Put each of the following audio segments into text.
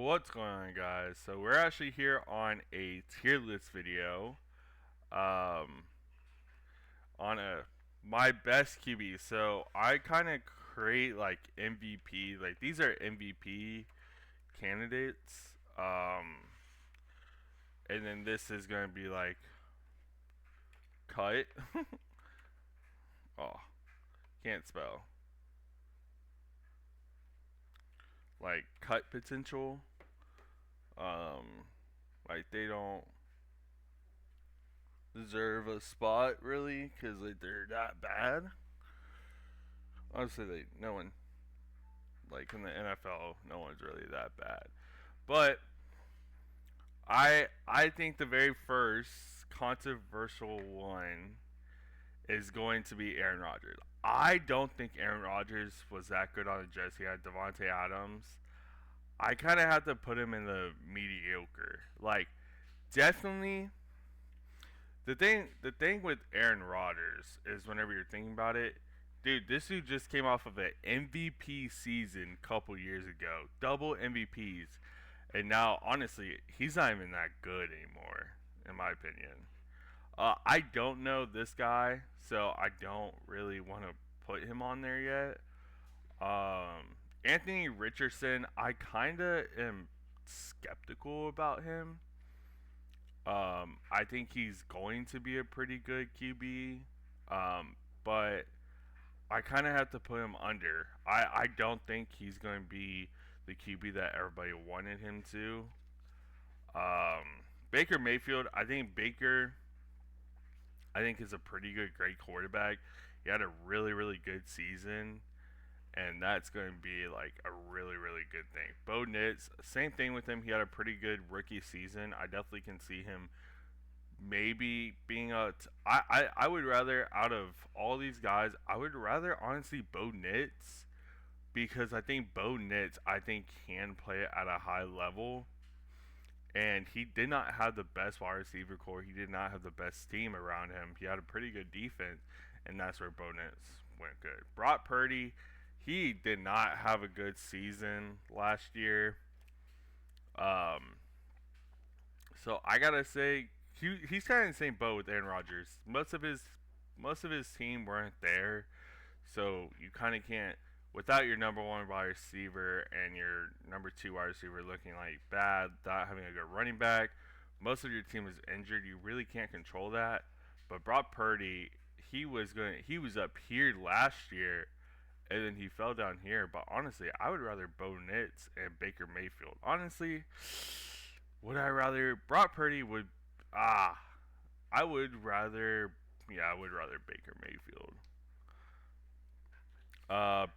what's going on, guys? So we're actually here on a tier list video, um, on a my best QB. So I kind of create like MVP, like these are MVP candidates, and then this is gonna be like cut. Oh, can't spell. Like cut potential. Um, like they don't deserve a spot really because like they're that bad. Honestly, no one like in the NFL, no one's really that bad. But I think the very first controversial one is going to be Aaron Rodgers. I don't think Aaron Rodgers was that good on the Jets. He had Devontae Adams. I kind of have to put him in the mediocre. Like definitely the thing with Aaron Rodgers is whenever you're thinking about it, dude, this dude just came off of an MVP season a couple years ago, double MVPs, and now honestly, he's not even that good anymore, in my opinion. I don't know this guy, so I don't really want to put him on there yet. Anthony Richardson, I kind of am skeptical about him. I think he's going to be a pretty good QB, but I kind of have to put him under. I don't think he's going to be the QB that everybody wanted him to. Baker Mayfield, I think is a pretty good, great quarterback. He had a really, really good season, and that's going to be like a really, really good thing. Bo Nix, same thing with him. He had a pretty good rookie season. I definitely can see him maybe being I would rather out of all these guys, I would rather honestly Bo Nix because I think Bo Nix can play at a high level, and he did not have the best wide receiver core. He did not have the best team around him. He had a pretty good defense, and that's where Bo Nix went good. Brock Purdy, he did not have a good season last year. Um, so I gotta say he's kind of in the same boat with Aaron Rodgers. Most of his team weren't there, so you kind of can't without your number one wide receiver and your number two wide receiver looking like bad, not having a good running back. Most of your team is injured. You really can't control that. But Brock Purdy, he was up here last year, and then he fell down here. But honestly, I would rather Bo Nix and Baker Mayfield. Honestly, would I rather Brock Purdy would ah I would rather I would rather Baker Mayfield.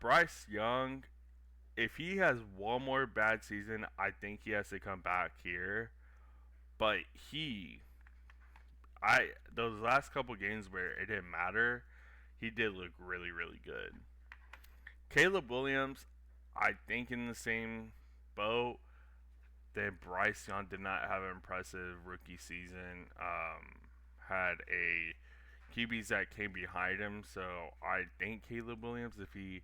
Bryce Young, if he has one more bad season, I think he has to come back here. But those last couple games where it didn't matter, he did look really really good. Caleb Williams, I think in the same boat that Bryce Young did not have an impressive rookie season. Had a QBs that came behind him, so I think Caleb Williams, if he,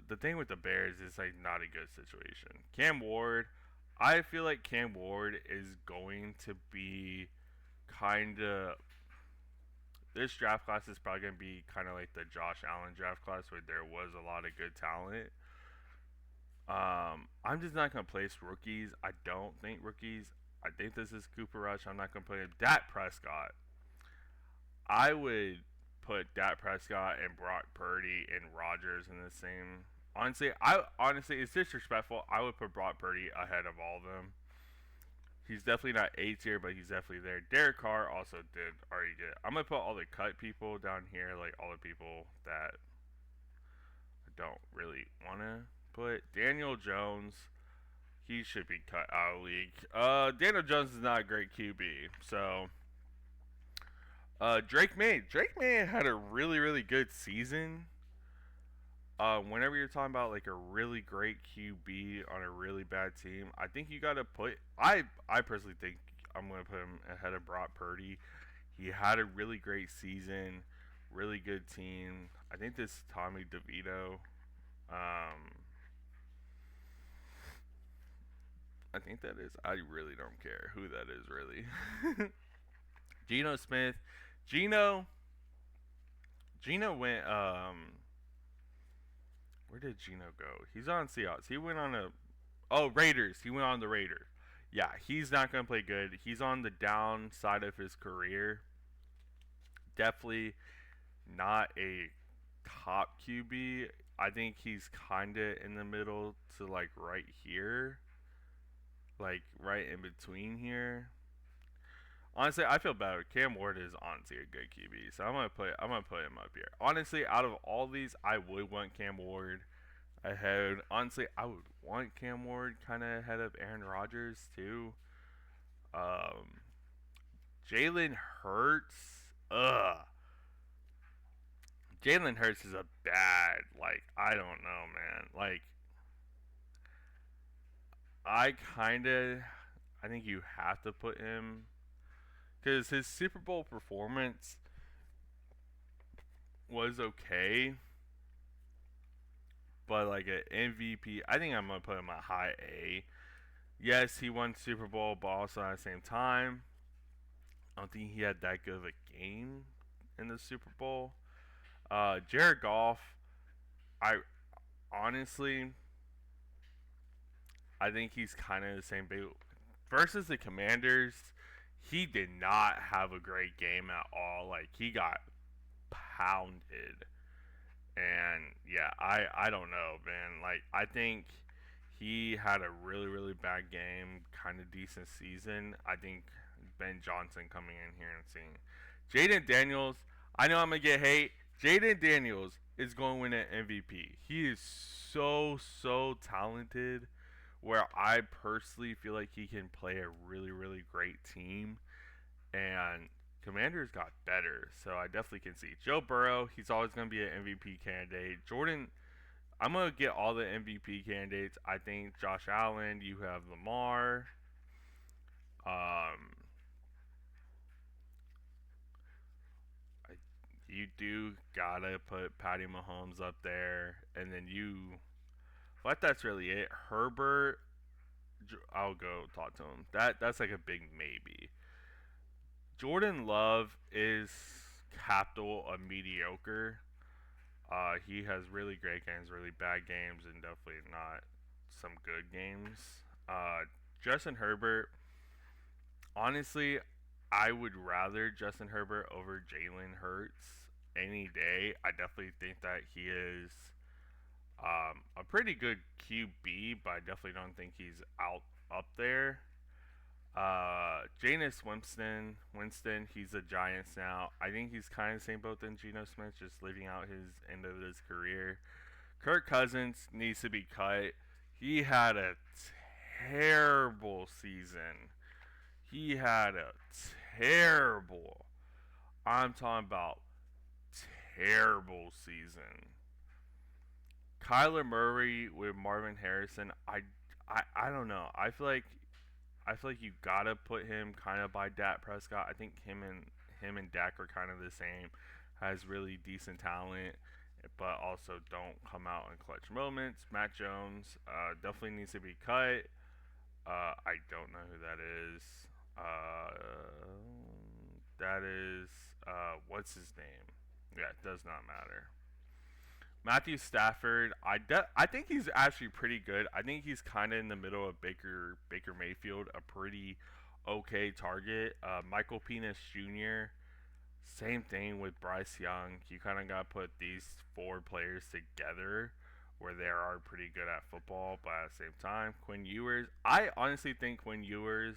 the thing with the Bears is like not a good situation. Cam Ward, I feel like Cam Ward is going to be kind of. This draft class is probably going to be kind of like the Josh Allen draft class where there was a lot of good talent. I'm just not gonna place rookies. I don't think rookies. I think this is Cooper Rush. I'm not gonna put him. Dak Prescott. I would put Dak Prescott and Brock Purdy and Rodgers in the same. Honestly, it's disrespectful. I would put Brock Purdy ahead of all of them. He's definitely not A tier, but he's definitely there. Derek Carr also did already good. I'm gonna put all the cut people down here, like all the people that I don't really wanna put. Daniel Jones, he should be cut out of the league. Daniel Jones is not a great QB, so Drake May had a really really good season. Whenever you're talking about like a really great QB on a really bad team, I think you got to put. I personally think I'm going to put him ahead of Brock Purdy. He had a really great season, really good team. I think this Tommy DeVito. Um, I think that is. I really don't care who that is, really. Geno Smith. Geno. Geno went. Where did Geno go? He's on Seahawks. He went on a. Oh, Raiders. He went on the Raiders. Yeah, he's not gonna play good. He's on the downside of his career. Definitely not a top QB. I think he's kinda in the middle to like right here, like right in between here. Honestly, I feel better. Cam Ward is honestly a good QB, so I'm gonna put him up here. Honestly, out of all these, I would want Cam Ward ahead. Honestly, I would want Cam Ward kind of ahead of Aaron Rodgers too. Um, Jalen Hurts, ugh. Jalen Hurts is a bad. Like I don't know, man. Like I kind of, I think you have to put him because his Super Bowl performance was okay, but like an MVP, I think I'm gonna put him a high A. Yes, he won Super Bowl, but also at the same time, I don't think he had that good of a game in the Super Bowl. Jared Goff, I honestly, I think he's kind of the same. Versus the Commanders, he did not have a great game at all. Like he got pounded. And yeah, I don't know, man. Like I think he had a really bad game, kind of decent season. I think Ben Johnson coming in here and seeing Jaden Daniels. I know I'm gonna get hate. Jaden Daniels is going to win an MVP. He is so talented. Where I personally feel like he can play a really great team, and Commanders got better, so I definitely can see Joe Burrow. He's always going to be an MVP candidate. Jordan, I'm going to get all the MVP candidates. I think Josh Allen. You have Lamar. Um, I, you do gotta put Patty Mahomes up there, and then you. But that's really it. Herbert. I'll go talk to him. That's like a big maybe. Jordan Love is capital of mediocre. He has really great games, really bad games, and definitely not some good games. Justin Herbert, honestly, I would rather Justin Herbert over Jalen Hurts any day. I definitely think that he is a pretty good QB, but I definitely don't think he's out up there. Jameis Winston, he's a Giants now. I think he's kind of the same boat than Geno Smith, just living out his end of his career. Kirk Cousins needs to be cut. He had a terrible season. He had a terrible, I'm talking about terrible season. Kyler Murray with Marvin Harrison, I don't know. I feel like you gotta put him kind of by Dak Prescott. I think him and Dak are kind of the same. Has really decent talent, but also don't come out in clutch moments. Matt Jones definitely needs to be cut. I don't know who that is. That is what's his name? Yeah, it does not matter. Matthew Stafford, I think he's actually pretty good. I think he's kind of in the middle of Baker Mayfield, a pretty okay target. Michael Penis Jr. Same thing with Bryce Young. You kind of got to put these four players together where they are pretty good at football, but at the same time, Quinn Ewers. I honestly think Quinn Ewers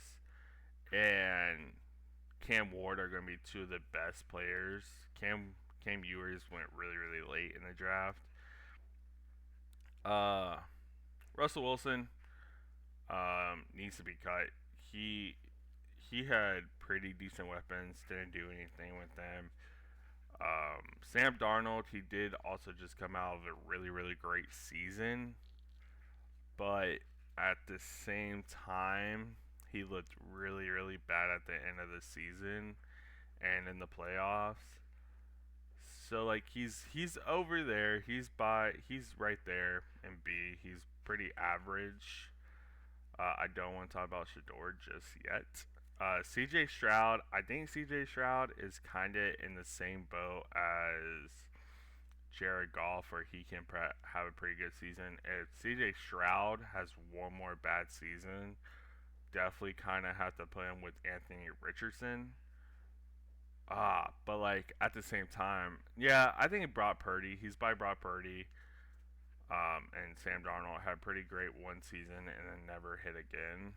and Cam Ward are going to be two of the best players. Cam Ewers went really late in the draft. Uh, Russell Wilson needs to be cut. He he had pretty decent weapons. Didn't do anything with them. Sam Darnold, he did also just come out of a really great season, but at the same time, he looked really bad at the end of the season and in the playoffs. So like he's over there. He's right there in B. He's pretty average. I don't want to talk about Shador just yet. CJ Stroud, I think CJ Stroud is kind of in the same boat as Jared Goff, where he can have a pretty good season. If CJ Stroud has one more bad season, definitely kind of have to put him with Anthony Richardson. But like at the same time, yeah, I think Brock Purdy. He's by Brock Purdy. And Sam Darnold had pretty great one season and then never hit again.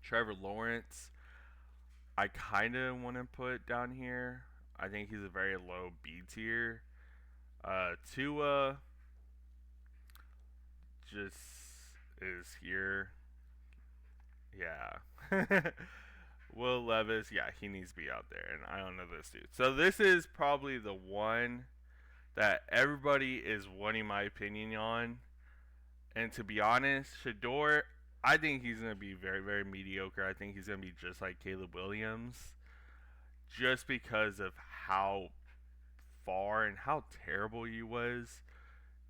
Trevor Lawrence, I kind of want to put down here. I think he's a very low B tier. Tua just is here. Yeah. Will Levis, yeah, he needs to be out there, and I don't know this dude. So this is probably the one that everybody is wanting my opinion on. And to be honest, Shador, I think he's going to be very, very mediocre. I think he's going to be just like Caleb Williams, just because of how far and how terrible he was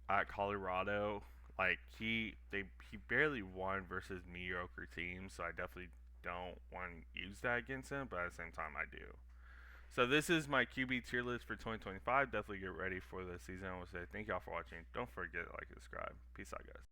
at Colorado. Like he barely won versus mediocre teams, so I definitely don't want to use that against him. But at the same time, I do. So this is my QB tier list for 2025. Definitely get ready for the season. I will say thank y'all for watching. Don't forget to like and subscribe. Peace out, guys.